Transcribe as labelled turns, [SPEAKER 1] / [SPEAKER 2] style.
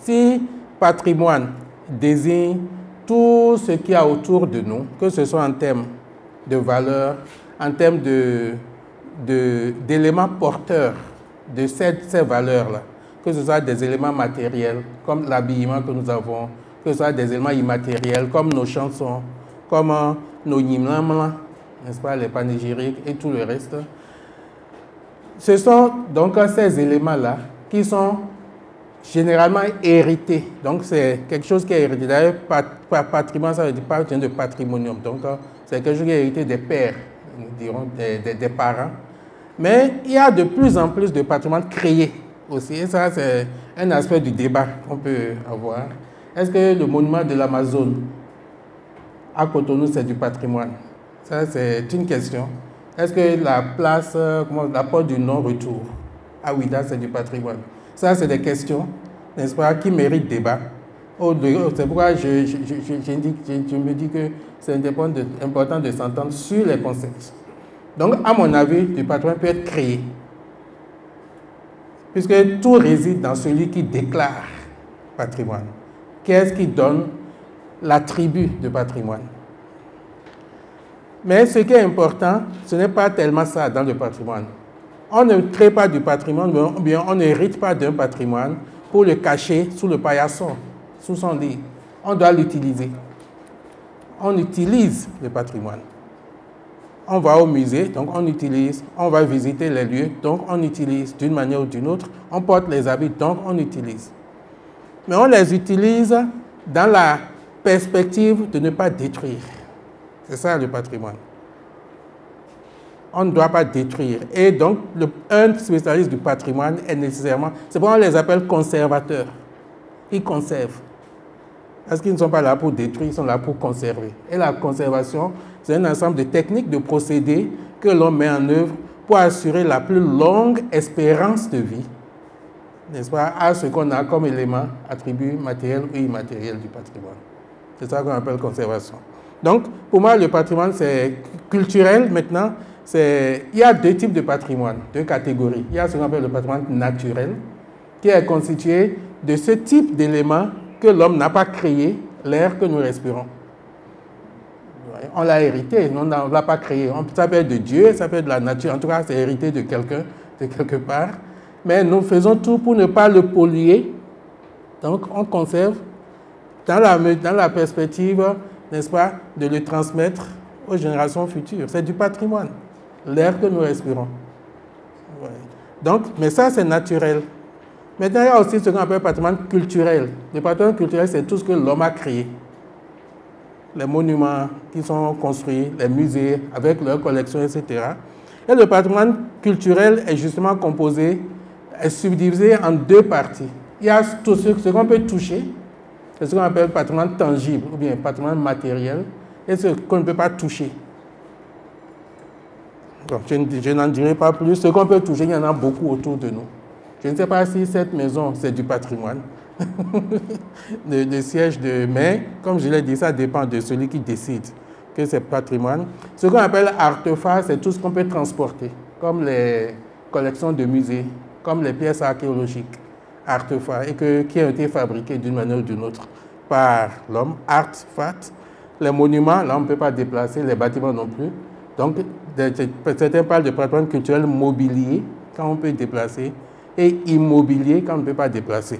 [SPEAKER 1] Si patrimoine désigne tout ce qu'il y a autour de nous, que ce soit en termes de valeur, en termes d'éléments porteurs de ces valeurs-là, que ce soit des éléments matériels, comme l'habillement que nous avons, que ce soit des éléments immatériels, comme nos chansons, comme nos hymnes, n'est-ce pas, les panégyriques et tout le reste. Ce sont donc ces éléments-là qui sont généralement hérités. Donc, c'est quelque chose qui est hérité. D'ailleurs, patrimoine, ça veut dire pas de patrimonium. Donc, c'est quelque chose qui est hérité des pères, nous dirons, des parents. Mais il y a de plus en plus de patrimoine créé aussi. Et ça, c'est un aspect du débat qu'on peut avoir. Est-ce que le monument de l'Amazone à Cotonou, c'est du patrimoine? Ça, c'est une question. Est-ce que la place, la porte du non-retour à Ouidah, c'est du patrimoine? Ça, c'est des questions, n'est-ce pas, qui méritent débat. C'est pourquoi je me dis que c'est important de s'entendre sur les concepts. Donc, à mon avis, le patrimoine peut être créé, puisque tout réside dans celui qui déclare patrimoine. Qu'est-ce qui donne l'attribut de patrimoine? Mais ce qui est important, ce n'est pas tellement ça dans le patrimoine. On ne crée pas du patrimoine, ou bien on n'hérite pas d'un patrimoine pour le cacher sous le paillasson, sous son lit. On doit l'utiliser. On utilise le patrimoine. On va au musée, donc on utilise. On va visiter les lieux, donc on utilise d'une manière ou d'une autre. On porte les habits, donc on utilise. Mais on les utilise dans la perspective de ne pas détruire. C'est ça le patrimoine. On ne doit pas détruire. Et donc, un spécialiste du patrimoine est nécessairement... C'est pourquoi on les appelle conservateurs. Ils conservent. Parce qu'ils ne sont pas là pour détruire, ils sont là pour conserver. Et la conservation, c'est un ensemble de techniques, de procédés que l'on met en œuvre pour assurer la plus longue espérance de vie, n'est-ce pas, à ce qu'on a comme élément, attribut matériel ou immatériel du patrimoine. C'est ça qu'on appelle conservation. Donc, pour moi, le patrimoine, c'est culturel maintenant. Il y a deux types de patrimoine, deux catégories. Il y a ce qu'on appelle le patrimoine naturel, qui est constitué de ce type d'éléments que l'homme n'a pas créé, l'air que nous respirons. On l'a hérité, on ne l'a pas créé. Ça peut être de Dieu, ça peut être de la nature. En tout cas, c'est hérité de quelqu'un, de quelque part. Mais nous faisons tout pour ne pas le polluer. Donc, on conserve dans la perspective, n'est-ce pas, de le transmettre aux générations futures. C'est du patrimoine, l'air que nous respirons. Ouais. Donc, mais ça, c'est naturel. Maintenant, il y a aussi ce qu'on appelle le patrimoine culturel. Le patrimoine culturel, c'est tout ce que l'homme a créé. Les monuments qui sont construits, les musées avec leurs collections, etc. Et le patrimoine culturel est justement composé, est subdivisé en deux parties. Il y a tout ce qu'on peut toucher, c'est ce qu'on appelle le patrimoine tangible, ou bien patrimoine matériel, et ce qu'on ne peut pas toucher. Donc, je n'en dirai pas plus. Ce qu'on peut toucher, il y en a beaucoup autour de nous. Je ne sais pas si cette maison, c'est du patrimoine, le siège de... Mais, comme je l'ai dit, ça dépend de celui qui décide que c'est patrimoine. Ce qu'on appelle artefact, c'est tout ce qu'on peut transporter, comme les collections de musées, comme les pièces archéologiques, artefacts, et qui ont été fabriqués d'une manière ou d'une autre par l'homme, artefacts. Les monuments, là, on ne peut pas déplacer, les bâtiments non plus. Donc, certains parlent de patrimoine culturel mobilier, quand on peut déplacer, et immobilier, quand on ne peut pas déplacer.